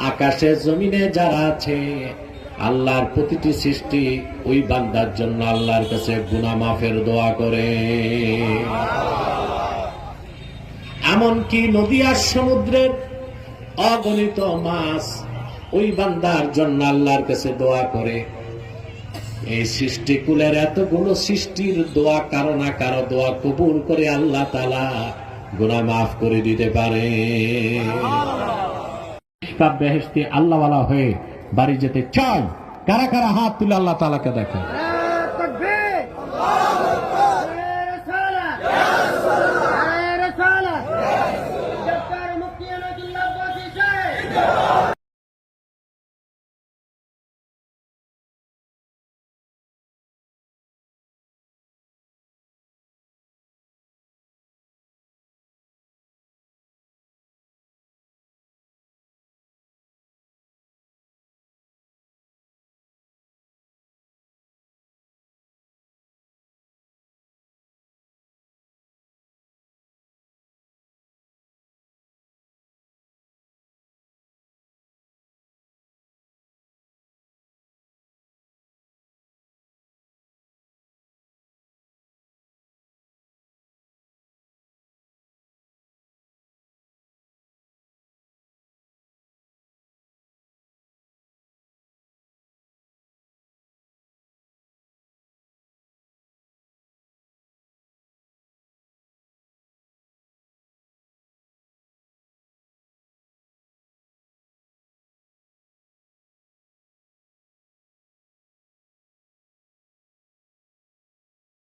আকাশে জমিনে যারা আছে আল্লাহর প্রতিটি সৃষ্টি ওই বান্দার জন্য আল্লাহর কাছে গুনাহ মাফের দোয়া করে। এমনকি নদী আর সমুদ্রের অগণিত মাছ ওই বান্দার জন্য আল্লাহর কাছে দোয়া করে। এই সৃষ্টিকুলের এতগুলো সৃষ্টির দোয়া কারো না কারো দোয়া কবুল করে আল্লাহ তাআলা গুনাহ মাফ করে দিতে পারে। বেহেশতে আল্লাহওয়ালা হয়ে বাড়ি যেতে চাই? কারা কারা হাত তুলে আল্লাহ তাআলাকে দেখেন।